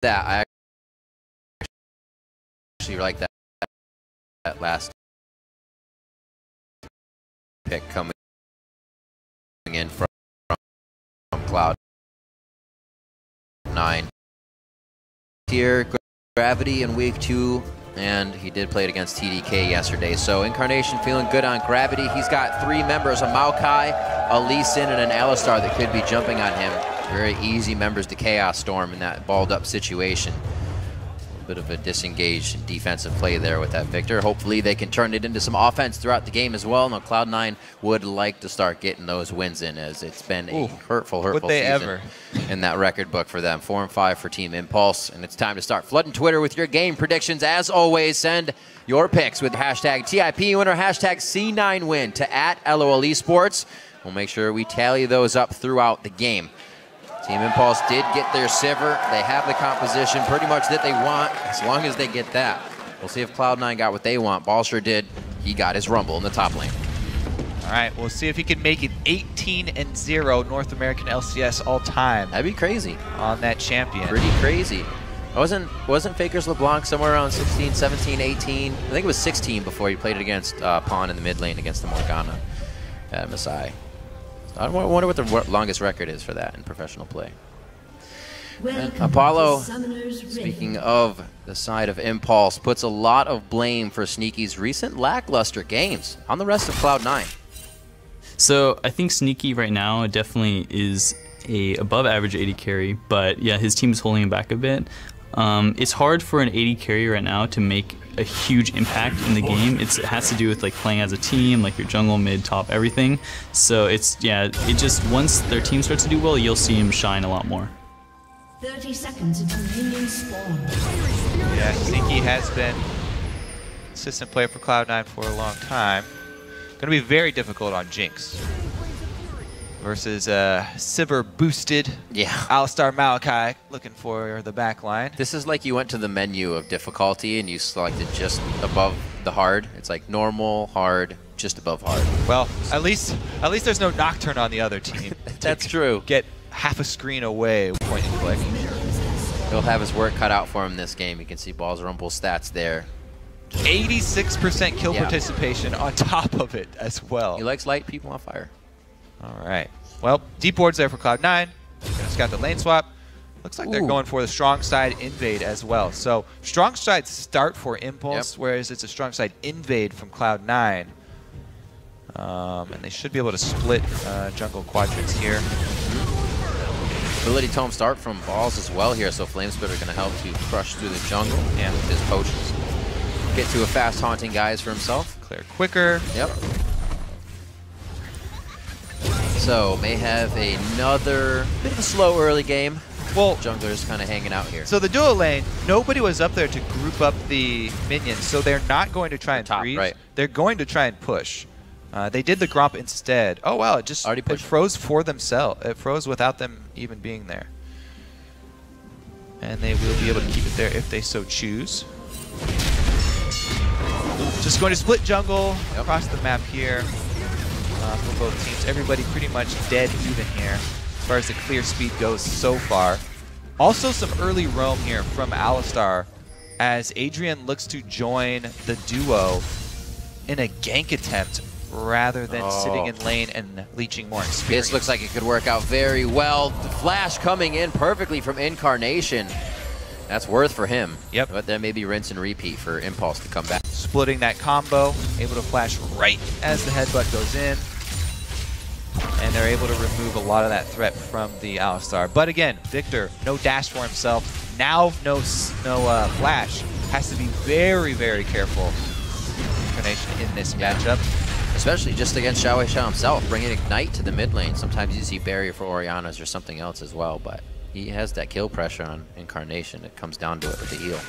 that. I actually like that last pick coming in from Cloud9. Here, Gravity in week 2, and he did play it against TDK yesterday. So Incarnation feeling good on Gravity. He's got 3 members, a Maokai, a Lee Sin, and an Alistar that could be jumping on him. Very easy members to Chaos Storm in that balled up situation. A bit of a disengaged defensive play there with that Viktor. Hopefully they can turn it into some offense throughout the game as well. Now Cloud9 would like to start getting those wins in, as it's been a hurtful season in that record book for them. 4-5 for Team Impulse, and it's time to start flooding Twitter with your game predictions. As always, send your picks with hashtag TIP winner, hashtag C9 win to @LOL Esports. We'll make sure we tally those up throughout the game. Team Impulse did get their Sivir. They have the composition pretty much that they want, as long as they get that. We'll see if Cloud9 got what they want. Balsher did. He got his Rumble in the top lane. All right, we'll see if he can make it 18-0 North American LCS all time. That'd be crazy. On that champion. Pretty crazy. Wasn't Faker's LeBlanc somewhere around 16, 17, 18? I think it was 16 before he played it against Pawn in the mid lane against the Morgana at Maokai. I wonder what the longest record is for that in professional play. Apollo, speaking of the side of Impulse, puts a lot of blame for Sneaky's recent lackluster games on the rest of Cloud9. So I think Sneaky right now definitely is a above average AD carry, but yeah, his team is holding him back a bit. It's hard for an AD carry right now to make a huge impact in the game. It has to do with like playing as a team, like your jungle, mid, top, everything. So it's, yeah, it just, once their team starts to do well, you'll see him shine a lot more. 30 seconds until minions spawn. Yeah, Sneaky has been consistent player for Cloud9 for a long time. Going to be very difficult on Jinx. Versus Sivir boosted Alistar Maokai looking for the back line. This is like you went to the menu of difficulty and you selected just above the hard. It's like normal, hard, just above hard. Well, at least there's no Nocturne on the other team. That's true. Get half a screen away, point and click. He'll have his work cut out for him this game. You can see Balls Rumble's stats there. 86% kill participation on top of it as well. He likes light people on fire. All right. Well, deep ward's there for Cloud9. Just got the lane swap. Looks like they're going for the strong side invade as well. So strong side start for Impulse, whereas it's a strong side invade from Cloud9. And they should be able to split jungle quadrants here. Ability tome start from Balls as well here, so Flamespitter are going to help to crush through the jungle with his potions. Get to a fast haunting guys for himself. Clear quicker. Yep. So, may have another bit of a slow early game. Well, jungler's kind of hanging out here. So the duo lane, nobody was up there to group up the minions, so they're not going to try and freeze. Right. They're going to try and push. They did the Gromp instead. Oh wow, it just it froze for themselves. It froze without them even being there. And they will be able to keep it there if they so choose. Just going to split jungle across the map here. For both teams. Everybody pretty much dead even here as far as the clear speed goes so far. Also some early roam here from Alistar as Adrian looks to join the duo in a gank attempt rather than sitting in lane and leeching more experience. This looks like it could work out very well. The flash coming in perfectly from Incarnation. That's worth for him. Yep. But then maybe rinse and repeat for Impulse to come back. Splitting that combo, able to flash right as the headbutt goes in. And they're able to remove a lot of that threat from the Alistar. But again, Viktor, no dash for himself. Now no flash. Has to be very, very careful. Incarnation in this matchup. Especially just against XiaoWeiXiao himself, bringing Ignite to the mid lane. Sometimes you see barrier for Oriannas or something else as well, but he has that kill pressure on Incarnation. It comes down to it with the heal.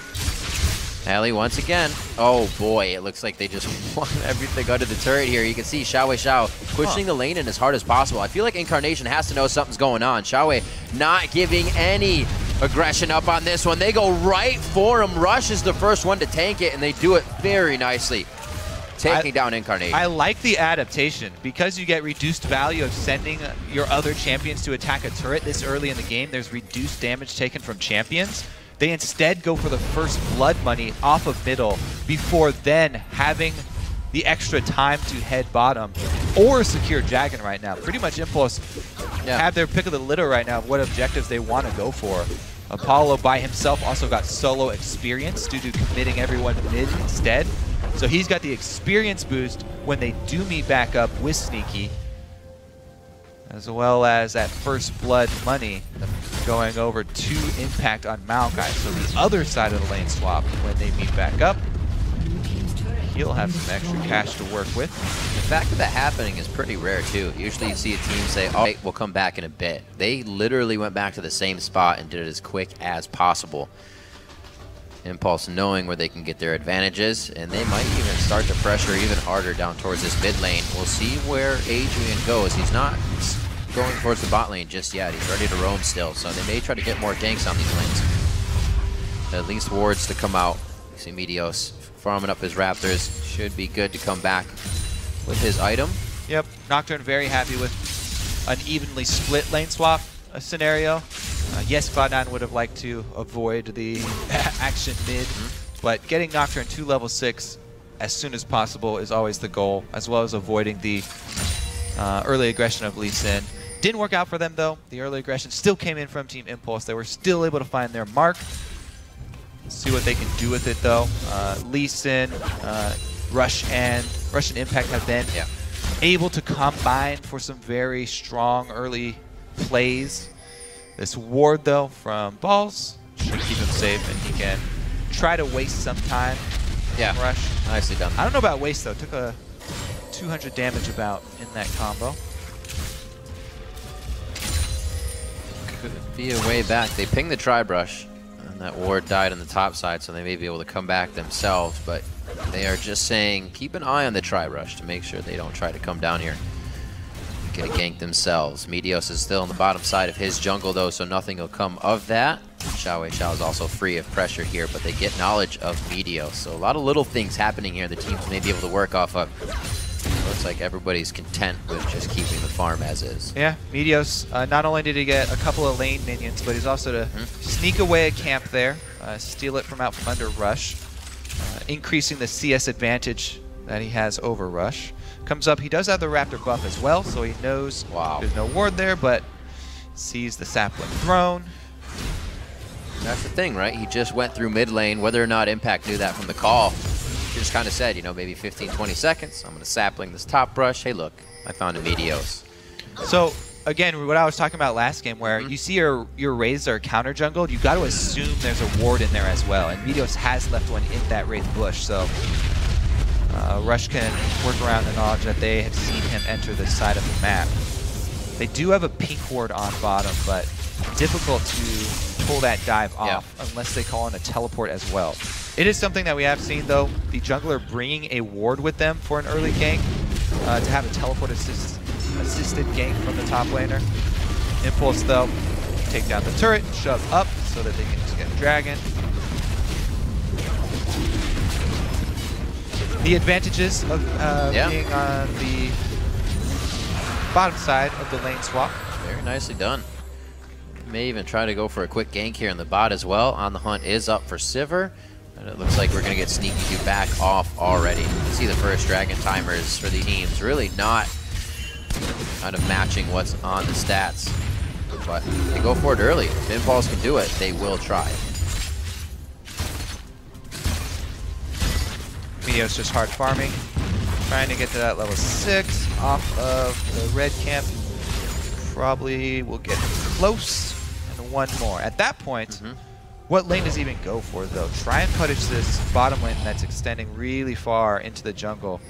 Allie once again. Oh boy, it looks like they just won everything under the turret here. You can see XiaoWeiXiao pushing the lane in as hard as possible. I feel like Incarnation has to know something's going on. XiaoWei not giving any aggression up on this one. They go right for him. Rush is the first one to tank it, and they do it very nicely, taking down Incarnation. I like the adaptation because you get reduced value of sending your other champions to attack a turret this early in the game. There's reduced damage taken from champions. They instead go for the first blood money off of middle before then having the extra time to head bottom or secure Dragon right now. Pretty much Impulse have their pick of the litter right now of what objectives they want to go for. Apollo by himself also got solo experience due to committing everyone mid instead. So he's got the experience boost when they do meet back up with Sneaky, as well as that first blood money going over to impact on Maokai. So the other side of the lane swap, when they meet back up, he'll have some extra cash to work with. The fact of that happening is pretty rare too. Usually you see a team say, all right, we'll come back in a bit. They literally went back to the same spot and did it as quick as possible. Impulse knowing where they can get their advantages, and they might even start to pressure even harder down towards this mid lane. We'll see where Adrian goes. He's not going towards the bot lane just yet. He's ready to roam still, so they may try to get more ganks on these lanes. At least wards to come out. You see Meteos farming up his Raptors. Should be good to come back with his item. Yep, Nocturne very happy with an evenly split lane swap scenario. Yes, Cloud9 would have liked to avoid the action mid, but getting Nocturne to level 6 as soon as possible is always the goal, as well as avoiding the early aggression of Lee Sin. Didn't work out for them though. The early aggression still came in from Team Impulse. They were still able to find their mark. Let's see what they can do with it though. Lee Sin, Rush and Impact have been able to combine for some very strong early plays. This ward though from Balls should keep him safe, and he can try to waste some time. Rush. Nicely done. I don't know about waste though. Took a 200 damage about in that combo. Could be a way back. They pinged the tri-brush, and that ward died on the top side, so they may be able to come back themselves, but they are just saying keep an eye on the tri-brush to make sure they don't try to come down here. Get a gank themselves. Meteos is still on the bottom side of his jungle though, so nothing will come of that. XiaoWeiXiao is also free of pressure here, but they get knowledge of Meteos. So a lot of little things happening here the teams may be able to work off of. Looks like everybody's content with just keeping the farm as is. Yeah, Meteos, not only did he get a couple of lane minions, but he's also to sneak away a camp there, steal it from out from under Rush, increasing the CS advantage that he has over Rush. Comes up, he does have the Raptor buff as well, so he knows there's no ward there, but sees the sapling thrown. That's the thing, right? He just went through mid lane. Whether or not Impact knew that from the call, he just kind of said, you know, maybe 15, 20 seconds, I'm going to sapling this top brush. Hey, look, I found a Meteos. So, again, what I was talking about last game, where you see your Wraiths are counter jungled, you got to assume there's a ward in there as well, and Meteos has left one in that Wraith bush, so Rush can work around the knowledge that they have seen him enter this side of the map. They do have a pink ward on bottom, but difficult to pull that dive off unless they call in a teleport as well. It is something that we have seen though, the jungler bringing a ward with them for an early gank, to have a teleport assisted gank from the top laner. Impulse though, take down the turret, shove up so that they can just get a dragon. The advantages of being on the bottom side of the lane swap. Very nicely done. May even try to go for a quick gank here in the bot as well. On the hunt is up for Sivir. And it looks like we're going to get Sneaky to back off already. You can see the first dragon timers for the teams really not kind of matching what's on the stats. But they go for it early. If Impulse can do it, they will try. Meteos just hard farming, trying to get to that level 6 off of the red camp. Probably will get close, and one more. At that point, what lane does he even go for though? Try and punish this bottom lane that's extending really far into the jungle.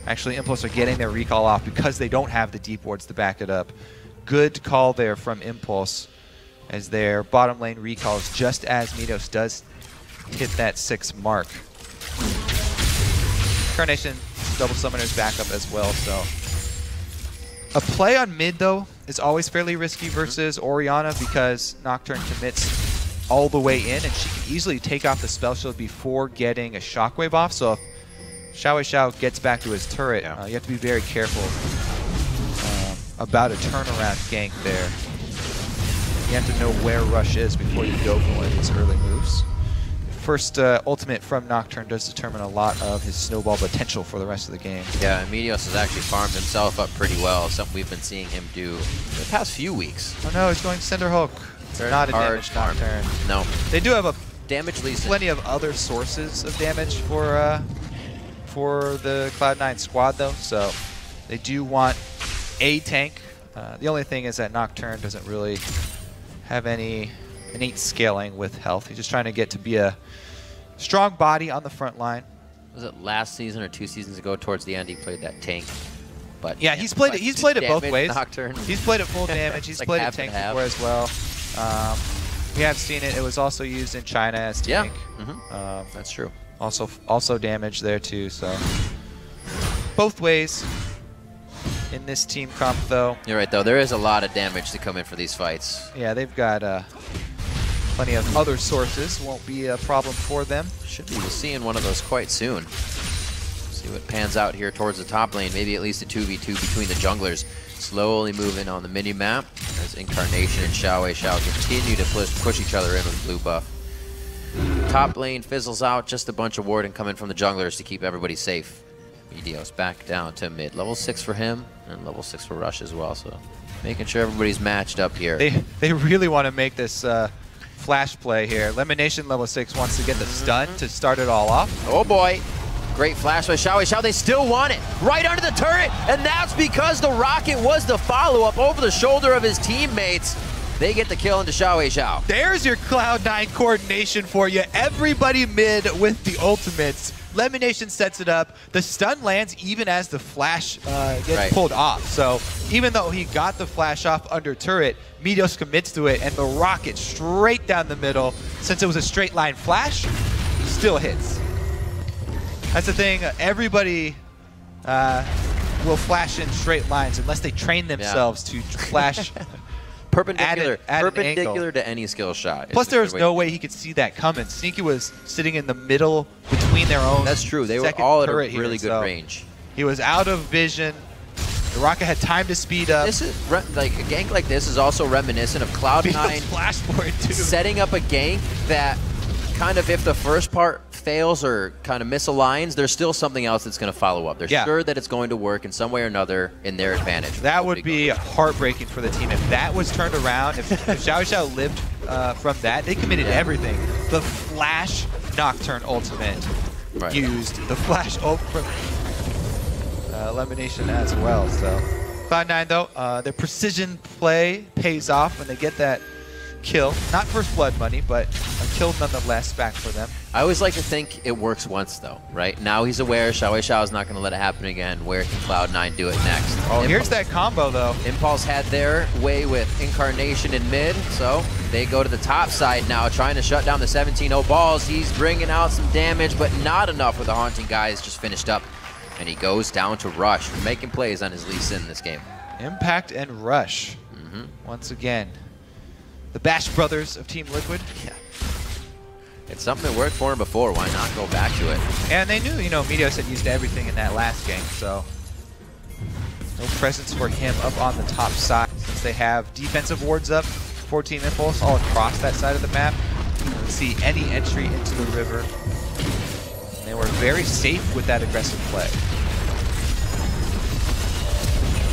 Actually, Impulse are getting their recall off because they don't have the deep wards to back it up. Good call there from Impulse, as their bottom lane recalls just as Meteos does hit that 6 mark. Incarnation double summoners back up as well, so a play on mid though is always fairly risky versus Orianna because Nocturne commits all the way in and she can easily take off the spell shield before getting a shockwave off. So if XiaoWeiXiao gets back to his turret, you have to be very careful about a turnaround gank there. You have to know where Rush is before you go for one of these early moves. First ultimate from Nocturne does determine a lot of his snowball potential for the rest of the game. Yeah, and Meteos has actually farmed himself up pretty well, something we've been seeing him do the past few weeks. Oh no, he's going Cinder Hulk. It's not a damage Nocturne. No. They do have a damage least plenty of other sources of damage for the Cloud9 squad though, so they do want a tank. The only thing is that Nocturne doesn't really have any innate scaling with health. He's just trying to get to be a strong body on the front line. Was it last season or 2 seasons ago towards the end he played that tank? But yeah, he's played it both ways. Nocturne. He's played it full damage. He's like played it tank before as well. We have seen it. It was also used in China as tank. Yeah, that's true. Also damage there too. So both ways in this team comp though. You're right though. There is a lot of damage to come in for these fights. Yeah, they've got plenty of other sources. Won't be a problem for them. Should be seeing one of those quite soon. See what pans out here towards the top lane. Maybe at least a 2v2 between the junglers. Slowly moving on the mini-map as Incarnation and XiaoWeiXiao continue to push each other in with blue buff. Top lane fizzles out. Just a bunch of warding coming from the junglers to keep everybody safe. Meteos back down to mid. Level 6 for him and level 6 for Rush as well. So making sure everybody's matched up here. They really want to make this flash play here. LemonNation level 6 wants to get the stun to start it all off. Oh boy. Great flash by XiaoWeiXiao. They still want it. Right under the turret. And that's because the rocket was the follow-up over the shoulder of his teammates. They get the kill into XiaoWeiXiao. There's your Cloud9 coordination for you. Everybody mid with the ultimates. LemonNation sets it up. The stun lands even as the flash gets pulled off. So even though he got the flash off under turret, Meteos commits to it, and the rocket straight down the middle, since it was a straight line flash, still hits. That's the thing. Everybody will flash in straight lines unless they train themselves to flash perpendicular perpendicular to any skill shot. Plus, there was no way he could see that coming. Sneaky was sitting in the middle between their own. That's true. They were all at a really good range. He was out of vision. The rocket had time to speed up. This is like a gank like this is also reminiscent of Cloud9 setting up a gank that kind of, if the first part fails or kind of misaligns, there's still something else that's going to follow up. They're sure that it's going to work in some way or another in their advantage. That would be heartbreaking for the team if that was turned around. If XiaoWeiXiao lived from that, they committed everything. The flash Nocturne ultimate used the flash ult from LemonNation as well. So Cloud9 though, their precision play pays off when they get that kill. Not first blood money, but a kill nonetheless back for them. I always like to think it works once though, right? Now he's aware XiaoWeiXiao is not going to let it happen again. Where can Cloud9 do it next? Oh, here's that combo though. Impulse had their way with Incarnation in mid, so they go to the top side now, trying to shut down the 17-0 balls. He's bringing out some damage, but not enough with the Haunting guys just finished up. And he goes down to Rush, making plays on his Lee Sin in this game. Impact and Rush. Once again. The Bash brothers of Team Liquid. Yeah. It's something that worked for him before. Why not go back to it? And they knew, you know, Meteos had used everything in that last game, so no presence for him up on the top side. Since they have defensive wards up for Team Impulse all across that side of the map, you don't see any entry into the river. And they were very safe with that aggressive play.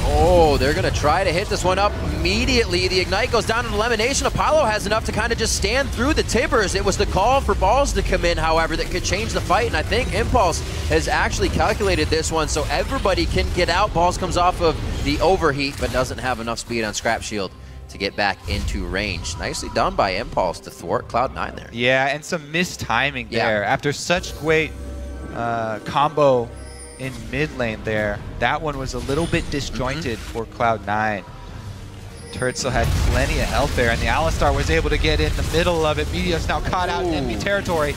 Oh, they're going to try to hit this one up immediately. The Ignite goes down to the LemonNation. Apollo has enough to kind of just stand through the Tibbers. It was the call for balls to come in, however, that could change the fight. And I think Impulse has actually calculated this one so everybody can get out. Balls comes off of the overheat, but doesn't have enough speed on Scrap Shield to get back into range. Nicely done by Impulse to thwart Cloud9 there. Yeah, and some mistiming there. After such great combo in mid lane there, that one was a little bit disjointed for Cloud9. Turret still had plenty of health there, and the Alistar was able to get in the middle of it. Meteos now caught out in enemy territory.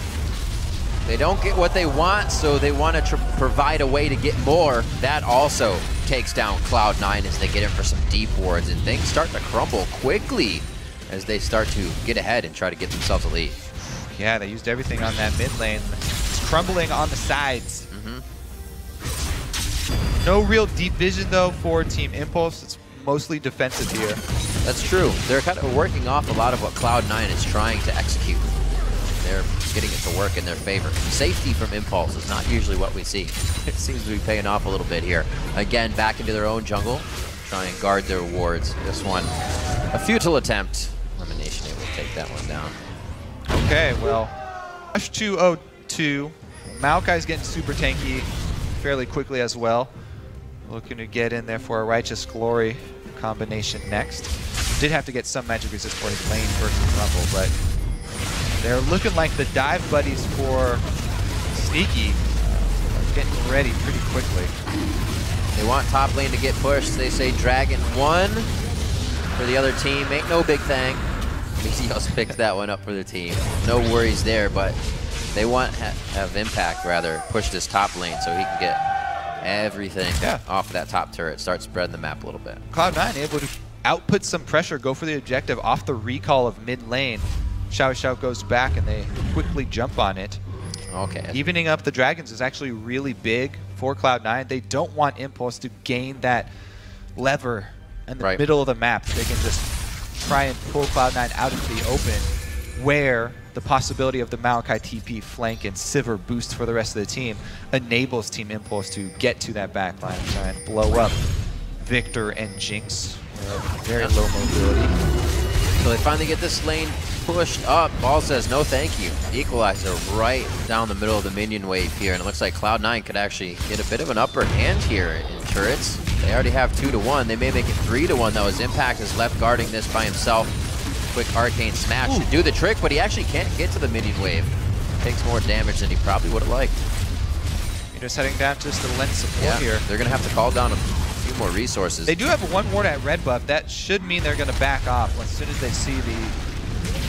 They don't get what they want, so they want to provide a way to get more. That also takes down Cloud9 as they get in for some deep wards, and things start to crumble quickly as they start to get ahead and try to get themselves a lead. Yeah, they used everything on that mid lane. It's crumbling on the sides. No real deep vision though for Team Impulse. It's mostly defensive here. That's true. They're kind of working off a lot of what Cloud9 is trying to execute. They're getting it to work in their favor. Safety from Impulse is not usually what we see. It seems to be paying off a little bit here. Again, back into their own jungle. Try and guard their wards. This one, a futile attempt. LemonNation able to take that one down. Okay, well, Rush 202. Maokai's getting super tanky fairly quickly as well. Looking to get in there for a Righteous Glory combination next. Did have to get some magic resist for his lane versus Rumble, but they're looking like the dive buddies for Sneaky getting ready pretty quickly. They want top lane to get pushed. They say Dragon 1 for the other team. Ain't no big thing. Meteos picked that one up for the team. No worries there, but they want have Impact rather push this top lane so he can get everything off of that top turret. Start spreading the map a little bit. Cloud9 able to output some pressure, go for the objective off the recall of mid lane. XiaoWeiXiao goes back and they quickly jump on it. Okay. Evening up the dragons is actually really big for Cloud9. They don't want Impulse to gain that lever in the middle of the map. They can just try and pull Cloud9 out into the open, where the possibility of the Maokai TP flank and Sivir boost for the rest of the team enables Team Impulse to get to that back line and try and blow up Viktor and Jinx. Very low mobility. So they finally get this lane pushed up. Ball says no thank you. Equalizer right down the middle of the minion wave here, and it looks like Cloud9 could actually get a bit of an upper hand here in turrets. They already have 2-1. They may make it 3-1 though, as Impact is left guarding this by himself. Quick arcane smash to do the trick, but he actually can't get to the minion wave. Takes more damage than he probably would have liked. You're just heading down just to lend support here. They're gonna have to call down a few more resources. They do have one ward at red buff. That should mean they're gonna back off as soon as they see the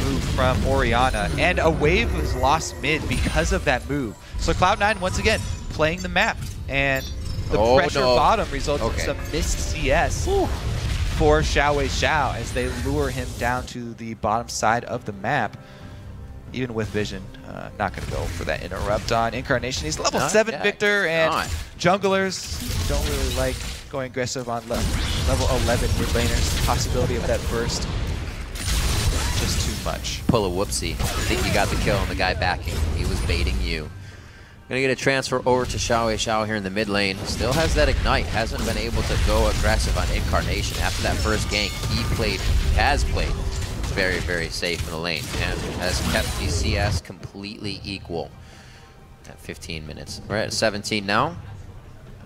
move from Orianna. And a wave was lost mid because of that move. So Cloud9 once again playing the map, and the pressure bottom results in some missed CS for XiaoWeiXiao as they lure him down to the bottom side of the map. Even with vision, not going to go for that interrupt on Incarnation. He's level 7 Viktor, and junglers don't really like going aggressive on level 11 mid laners. The possibility of that burst, just too much. Pull a whoopsie. I think you got the kill on the guy backing. He was baiting you. Gonna get a transfer over to XiaoWeiXiao here in the mid lane. Still has that ignite. Hasn't been able to go aggressive on Incarnation. After that first gank, has played very, very safe in the lane and has kept the CS completely equal at 15 minutes. We're at 17 now.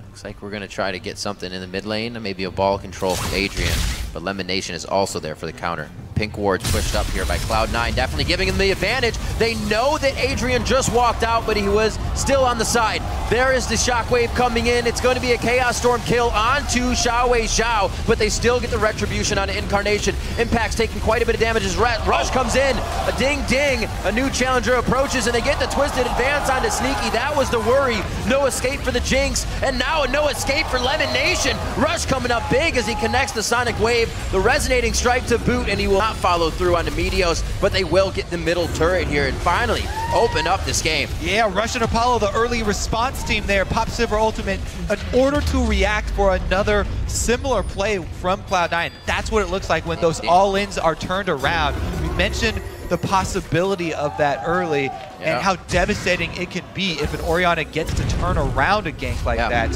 Looks like we're gonna try to get something in the mid lane, maybe a ball control from Adrian, but LemonNation is also there for the counter. Pink ward's pushed up here by Cloud9, definitely giving him the advantage. They know that Adrian just walked out, but he was still on the side. There is the shockwave coming in. It's going to be a Chaos Storm kill onto XiaoWeiXiao, but they still get the retribution on Incarnation. Impact's taking quite a bit of damage as Rush comes in. A ding-ding, a new challenger approaches, and they get the twisted advance onto Sneaky. That was the worry. No escape for the Jinx, and now a no escape for LemonNation. Rush coming up big as he connects the Sonic Wave, the resonating strike to boot, and he will not follow through onto Meteos, but they will get the middle turret here and finally open up this game. Yeah, Rush and Apollo, the early response team there, pop Sivir ultimate in order to react for another similar play from Cloud9. That's what it looks like when those all-ins are turned around. We mentioned the possibility of that early and how devastating it can be if an Orianna gets to turn around a gank like that,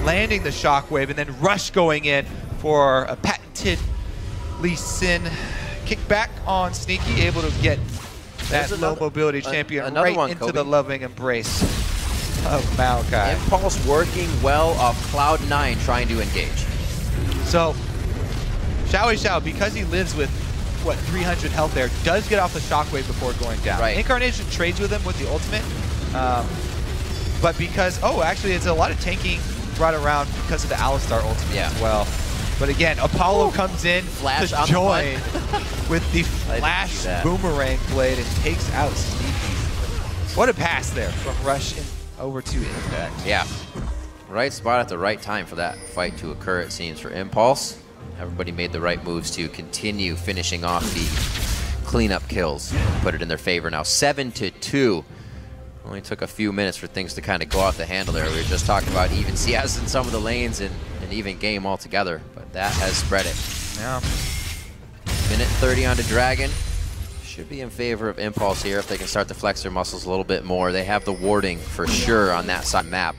landing the shockwave, and then Rush going in for a patented Lee Sin kickback on Sneaky, able to get that low mobility champion right into the loving embrace of Maokai. Impulse working well off Cloud9 trying to engage. So XiaoWeiXiao, because he lives with what 300 health there, does get off the shockwave before going down. Incarnation trades with him with the ultimate, but because actually it's a lot of tanking brought around because of the Alistar ultimate as well. But again, Apollo comes in to join with the flash boomerang blade and takes out Sneaky. What a pass there from Rush over to Impact. Yeah, right spot at the right time for that fight to occur, it seems, for Impulse. Everybody made the right moves to continue finishing off the cleanup kills. Put it in their favor now. 7-2. Only took a few minutes for things to kind of go off the handle there. We were just talking about even CS in some of the lanes and an even game altogether, but that has spread it. Yeah. Minute 30 onto Dragon. Should be in favor of Impulse here if they can start to flex their muscles a little bit more. They have the warding for sure on that side map.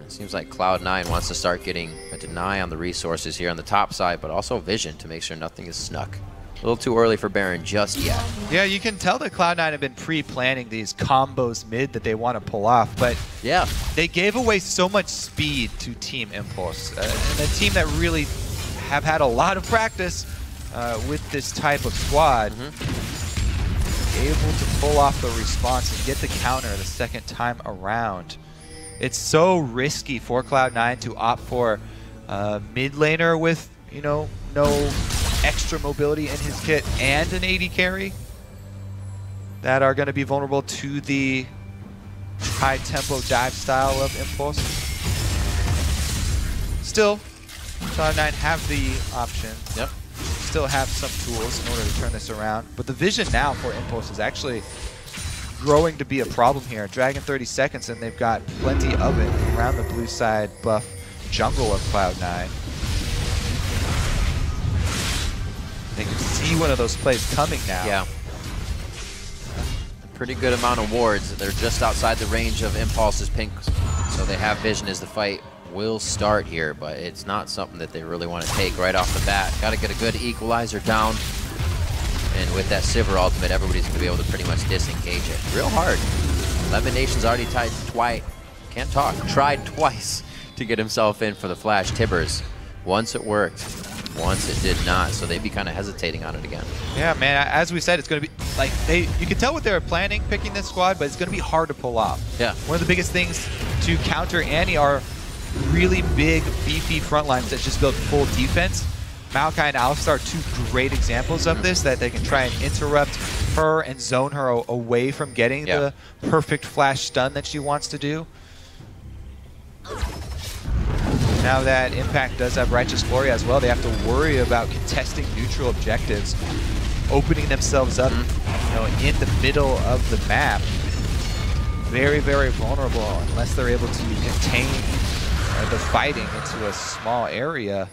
It seems like Cloud9 wants to start getting a deny on the resources here on the top side, but also vision to make sure nothing is snuck. A little too early for Baron just yet. Yeah, you can tell that Cloud9 have been pre-planning these combos mid that they want to pull off, but yeah, they gave away so much speed to Team Impulse, and a team that really have had a lot of practice with this type of squad. Able to pull off the response and get the counter the second time around. It's so risky for Cloud9 to opt for a mid laner with, you know, no extra mobility in his kit and an AD carry that are going to be vulnerable to the high tempo dive style of Impulse. Still, Cloud9 have the option. Yep. Still have some tools in order to turn this around. But the vision now for Impulse is actually growing to be a problem here. Dragon 30 seconds and they've got plenty of it around the blue side buff jungle of Cloud9. They can see one of those plays coming now. Yeah. A pretty good amount of wards. They're just outside the range of Impulse's pink, so they have vision as the fight will start here, but it's not something that they really want to take right off the bat. Got to get a good equalizer down, and with that Sivir ultimate, everybody's going to be able to pretty much disengage it. Real hard. LemonNation's already tried twice to get himself in for the flash. Tibbers, once it worked, once it did not, so they'd be kind of hesitating on it again. Yeah, man, as we said, it's going to be, like, you can tell what they were planning picking this squad, but it's going to be hard to pull off. Yeah. One of the biggest things to counter Annie are really big, beefy front lines that just build full defense. Maokai and Alistar are two great examples of this, that they can try and interrupt her and zone her away from getting the perfect flash stun that she wants to do. Now that Impact does have Righteous Glory as well, they have to worry about contesting neutral objectives, opening themselves up, you know, in the middle of the map. Very, very vulnerable unless they're able to contain the fighting into a small area.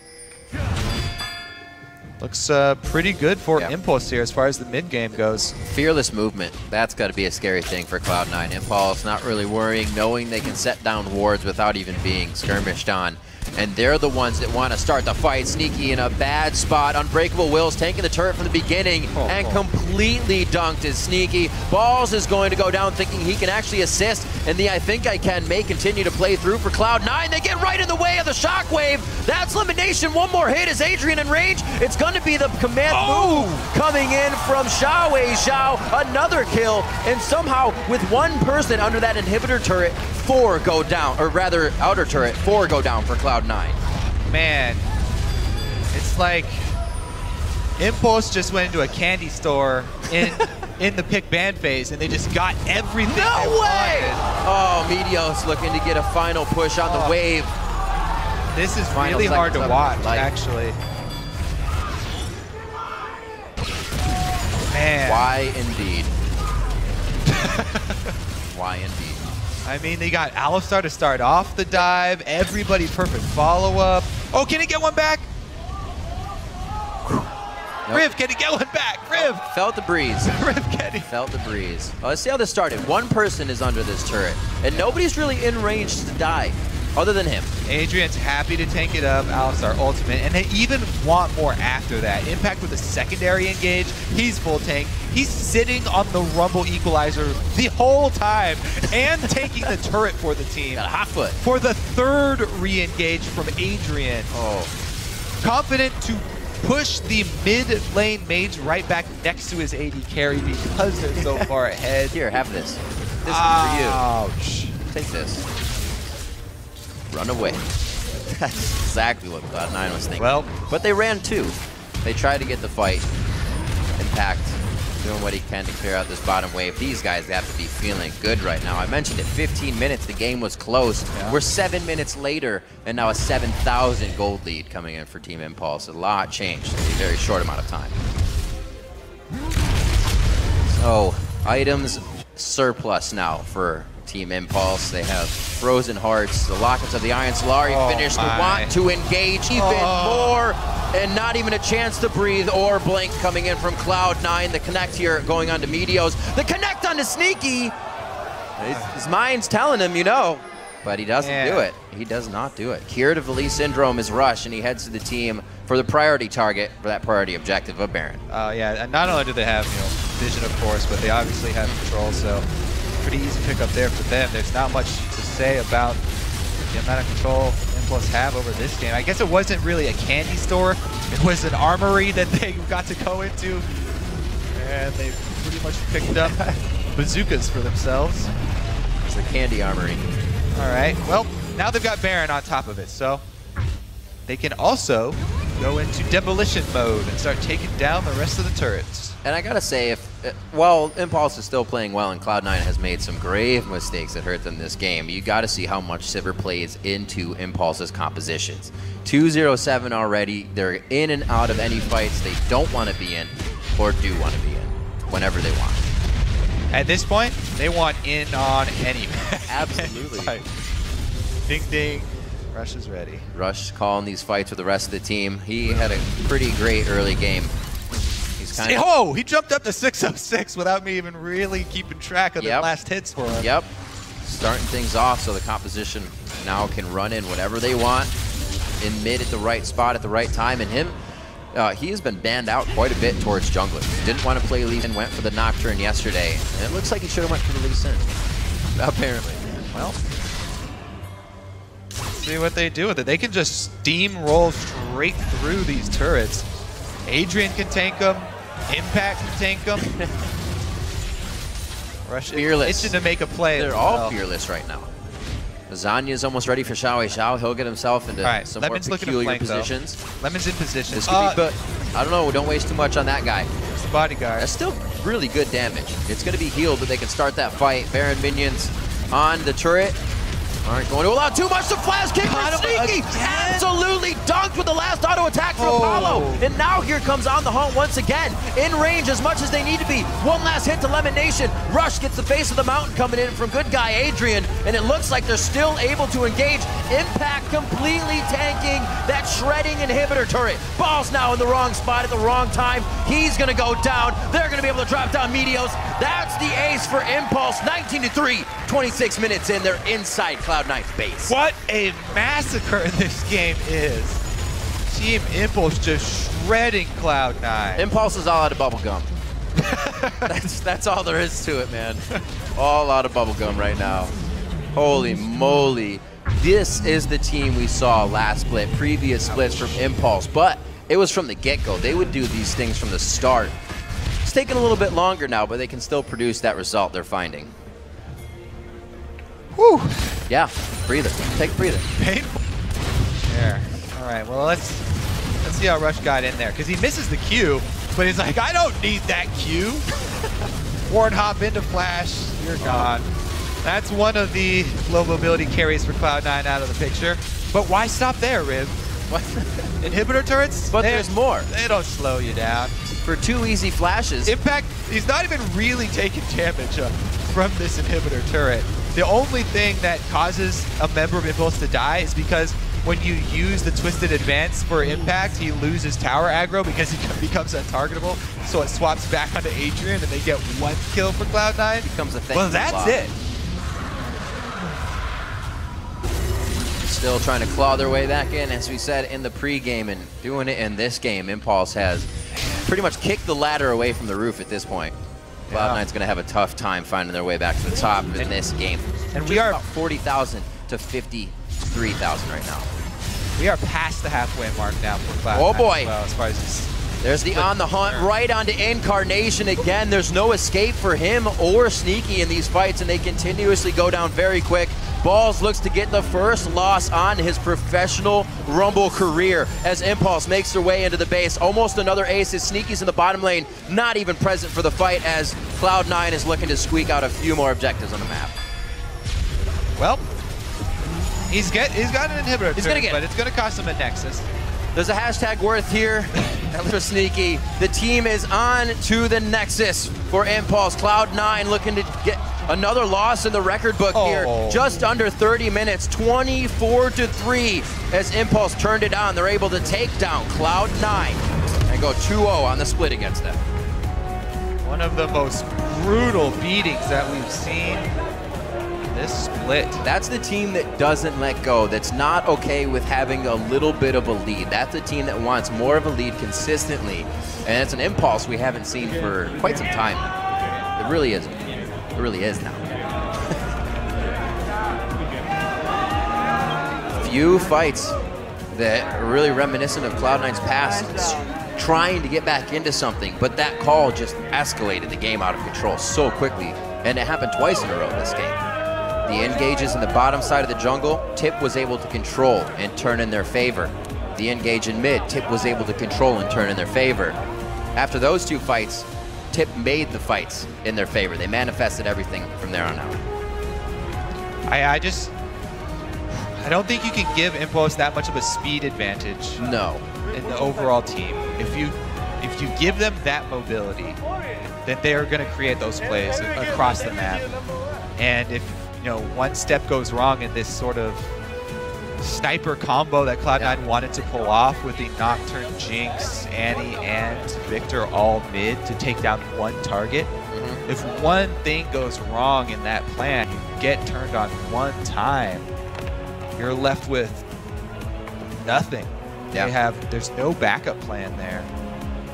Looks pretty good for Impulse here as far as the mid game goes. Fearless movement. That's got to be a scary thing for Cloud9. Impulse not really worrying, knowing they can set down wards without even being skirmished on. And they're the ones that want to start the fight. Sneaky in a bad spot. Unbreakable Will's taking the turret from the beginning and completely dunked as Sneaky. Balls is going to go down thinking he can actually assist. And the I Think I Can may continue to play through for Cloud9. They get right in the way of the shockwave. That's LemonNation. One more hit as Adrian in range. It's going to be the command move coming in from XiaoWeiXiao. Another kill. And somehow with one person under that inhibitor turret, 4 go down. Or rather, outer turret, 4 go down for Cloud9. Man, it's like Impulse just went into a candy store in the pick ban phase, and they just got everything. No way! Oh, Meteos looking to get a final push on the wave. This is really hard to watch, actually. Man. Why indeed? Why indeed? I mean, they got Alistar to start off the dive. Everybody perfect follow-up. Oh, can he get one back? Nope. Riv, can he get one back? Riv! Oh, felt the breeze. Riv, can he? Felt the breeze. Well, let's see how this started. One person is under this turret, and nobody's really in range to die, other than him. Adrian's happy to tank it up, Alistar ultimate, and they even want more after that. Impact with a secondary engage. He's full tank. He's sitting on the Rumble Equalizer the whole time and taking the turret for the team. Got a hot foot. For the third re-engage from Adrian. Oh. Confident to push the mid lane mage right back next to his AD carry because they're so far ahead. Here, have this. This is Ouch. for you. Take this. Run away. That's exactly what Cloud9 was thinking. Well, but they ran too. They tried to get the fight. Impact doing what he can to clear out this bottom wave. These guys have to be feeling good right now. I mentioned it, 15 minutes, the game was close. Yeah. We're 7 minutes later, and now a 7,000 gold lead coming in for Team Impulse. A lot changed in a very short amount of time. So, items surplus now for Team Impulse. They have Frozen Hearts, the Lockets of the Iron Solari finish. They want to engage even more, and not even a chance to breathe or blink coming in from Cloud9. The connect here going on to Meteos. The connect on to Sneaky. His mind's telling him, you know, but he doesn't do it. He does not do it. Curative Elite Syndrome is Rush, and he heads to the team for the priority target, for that priority objective of Baron. Yeah, and not only do they have, you know, vision, of course, but they obviously have control, so pretty easy pickup there for them. There's not much to say about the amount of control Impulse have over this game. I guess it wasn't really a candy store. It was an armory that they got to go into, and they pretty much picked up bazookas for themselves. It's the candy armory. All right, well, now they've got Baron on top of it, so they can also go into demolition mode and start taking down the rest of the turrets. And I gotta say, while Impulse is still playing well and Cloud9 has made some grave mistakes that hurt them this game, you gotta see how much Sivir plays into Impulse's compositions. 2-0-7 already, they're in and out of any fights they don't want to be in or do want to be in, whenever they want. At this point, they want in on any match. Absolutely. Ding ding. Rush is ready. Rush calling these fights with the rest of the team. He had a pretty great early game. He's kind of... Oh, he jumped up to 606 without me even really keeping track of the last hits for him. Yep. Starting things off so the composition now can run in whatever they want in mid at the right spot at the right time. And him, he has been banned out quite a bit towards junglers. Didn't want to play Lee Sin, went for the Nocturne yesterday. And it looks like he should have went for the Lee Sin. Apparently. Well, see what they do with it. They can just steamroll straight through these turrets. Adrian can tank them. Impact can tank them. Rush fearless. Itching to make a play. They're all fearless right now. Zanya's almost ready for XiaoWeiXiao. He'll get himself into some Lemon's more peculiar positions. Lemon's in position. This could be, but I don't know. Don't waste too much on that guy. It's the bodyguard. That's still really good damage. It's going to be healed, but they can start that fight. Baron minions on the turret. Aren't going to allow too much to flash kick for Sneaky. Absolutely dunked with the last auto attack for Apollo. And now here comes On the Hunt once again. In range as much as they need to be. One last hit to LemonNation. Rush gets the face of the mountain coming in from good guy Adrian. And it looks like they're still able to engage. Impact completely tanking that shredding inhibitor turret. Ball's now in the wrong spot at the wrong time. He's going to go down. They're going to be able to drop down Meteos. That's the ace for Impulse. 19-3. 26 minutes in. They're inside Cloud9's base. What a massacre this game is. Team Impulse just shredding Cloud9. Impulse is all out of bubblegum. that's all there is to it, man. All out of bubblegum right now. Holy moly. This is the team we saw last split, previous splits from Impulse, but it was from the get-go. They would do these things from the start. It's taking a little bit longer now, but they can still produce that result they're finding. Whew. Yeah, breather. Take a breather. Painful. There. All right, well, let's see how Rush got in there, because he misses the Q, but he's like, I don't need that Q. Ward hop into flash, you're gone. That's one of the low mobility carries for Cloud9 out of the picture. But why stop there, Riv? What? Inhibitor turrets? But there's more. They don't slow you down. For 2 easy flashes. Impact, he's not even really taking damage from this inhibitor turret. The only thing that causes a member of Impulse to die is because when you use the Twisted Advance for Impact, he loses tower aggro because he becomes untargetable. So it swaps back onto Adrian and they get 1 kill for Cloud9. It becomes a thing. Well, that's it. Still trying to claw their way back in, as we said in the pregame, and doing it in this game. Impulse has pretty much kicked the ladder away from the roof at this point. Cloud9's going to have a tough time finding their way back to the top in this game. And we are about 40,000 to 53,000 right now. We are past the halfway mark now for Cloud9. Oh boy! Well, as far as this, there's the On the Hunt right onto Incarnation again. There's no escape for him or Sneaky in these fights, and they continuously go down very quick. Balls looks to get the first loss on his professional Rumble career as Impulse makes their way into the base. Almost another ace as Sneaky's in the bottom lane, not even present for the fight as Cloud9 is looking to squeak out a few more objectives on the map. Well, he's got an inhibitor, He's gonna get but it's going to cost him a Nexus. There's a hashtag worth here. That little sneaky. The team is on to the Nexus for Impulse. Cloud9 looking to get another loss in the record book here. Just under 30 minutes, 24-3 as Impulse turned it on. They're able to take down Cloud9 and go 2-0 on the split against them. One of the most brutal beatings that we've seen this split. That's the team that doesn't let go, that's not okay with having a little bit of a lead. That's a team that wants more of a lead consistently, and it's an Impulse we haven't seen for quite some time now. It really is. It really is now. Few fights that are really reminiscent of Cloud9's past, trying to get back into something, but that call just escalated the game out of control so quickly, and it happened twice in a row this game. The engages in the bottom side of the jungle, Tip was able to control and turn in their favor. The engage in mid, Tip was able to control and turn in their favor. After those two fights, Tip made the fights in their favor. They manifested everything from there on out. I don't think you can give Impulse that much of a speed advantage. No. In the overall team. If you give them that mobility, then they're going to create those plays across the map. And if one step goes wrong in this sort of sniper combo that Cloud9 wanted to pull off with the Nocturne, Jinx, Annie, and Viktor all mid to take down one target. If one thing goes wrong in that plan, you get turned on one time, you're left with nothing. There's no backup plan there.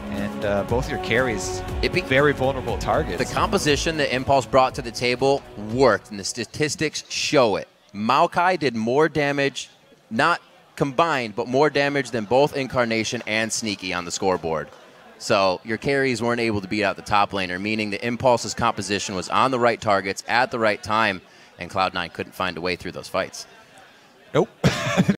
And both your carries, very vulnerable targets. The composition that Impulse brought to the table worked, and the statistics show it. Maokai did more damage, not combined, but more damage than both Incarnation and Sneaky on the scoreboard. So your carries weren't able to beat out the top laner, meaning the Impulse's composition was on the right targets at the right time, and Cloud9 couldn't find a way through those fights. Nope.